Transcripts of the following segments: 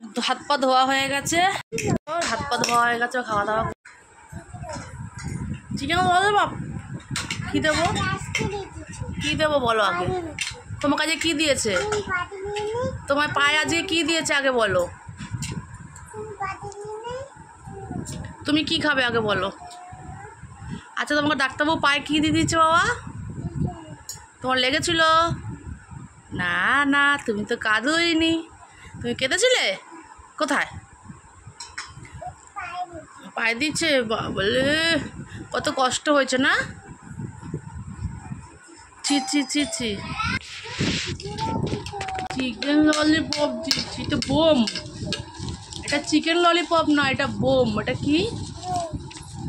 হাত পা ধোয়া হয়ে গেছে, হাত পা ধোয়া হয়ে গেছে, খাওয়া দাওয়া। চিকেন বলো বাপ, কি দেবো কি দেবো বলো আগে। তোমার কাছে কি দিয়েছে? তোমার পায়ে আজকে কি দিয়েছে আগে বলো। তুমি কি খাবে আগে বলো। আচ্ছা তোমাকে ডাক্তারবাবু পায়ে কি দিয়ে দিচ্ছে বাবা? তোমার লেগেছিল? না না, তুমি তো কাঁদোইনি। তুমি কেঁদেছিলে? কোথায়? পায়ে দিচ্ছে? বলে কত কষ্ট হয়েছে না? ছি ছি ছি ছি। চিকেন ললিপপ দিচ্ছি তো বোম। এটা চিকেন ললিপপ না, এটা বোম। এটা কি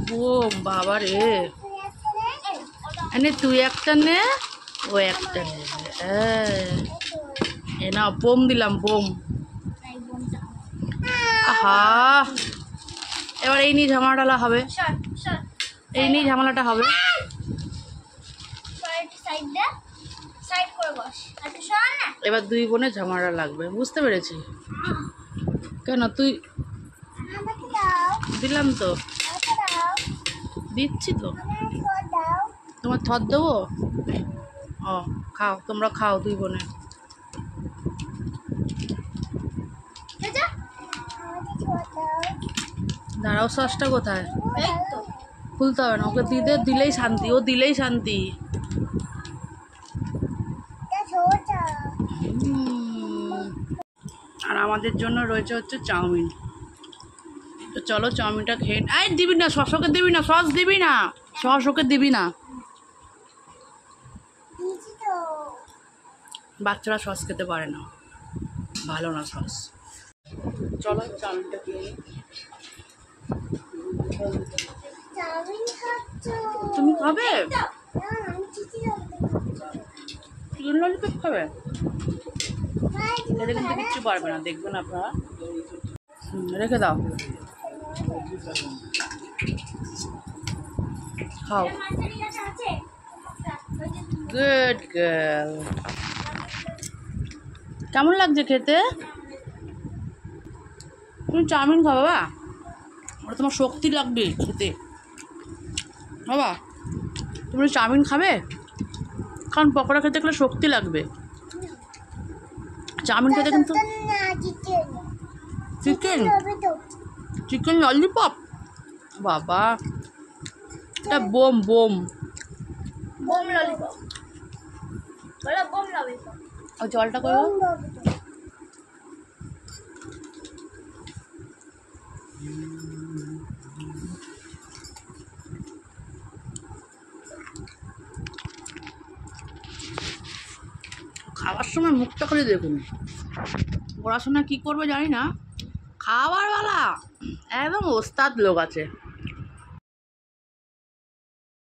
বোম? বাবা রে, এনে তুই একটা নে, ও একটা নে। এ না, বোম দিলাম, বোম। আহা, এবার এই নিয়ে ঝামেলাটা হবে, এই নিয়ে ঝামেলাটা হবে। এবার দুই বোনের ঝামেলা লাগবে, বুঝতে পেরেছি। কেন তুই? দিলাম তো, দিচ্ছি তো। তোমার থর দেবো? ও খাও, তোমরা খাও দুই বোনে। দাঁড়াও, সসটা কোথায়? খুলতে হবে না, ওকে দিলেই শান্তি, ও দিলেই শান্তি। আর আমাদের জন্য রয়েছে হচ্ছে চাউমিন। তো চলো চাউমিনটা খেয়ে। এই দিবি না, সস ওকে দিবি না, সস দিবি না, সস ওকে দিবি না। বাচ্চারা সস খেতে পারে না, ভালো না সস। চলো চাউমিনটা খেয়ে। তুমি খাবে? চিকেন ললিপপ খাবে? এটা কিন্তু কিচ্ছু পারবে না, দেখবেন আপনারা। রেখে দাও, খাও। Good girl. কেমন লাগছে খেতে? তুমি চাউমিন খাও বাবা, ওটা তোমার শক্তি লাগবে খেতে। বাবা তুমি চাউমিন খাবে, কারণ পকোড়া খেতে গেলে শক্তি লাগবে। চাউমিন খেতে কিন্তু চিকেন, চিকেন ললিপপ বাবা, এটা বোম বোম, বোম ললিপপ বলো, বোম ললিপপ। ওই জলটা করো। খাওয়ার সময় মুখটা করে দেখুন, পড়াশোনা কি করবে জানি না, খাওয়ার বেলা একদম ওস্তাদ লোক আছে।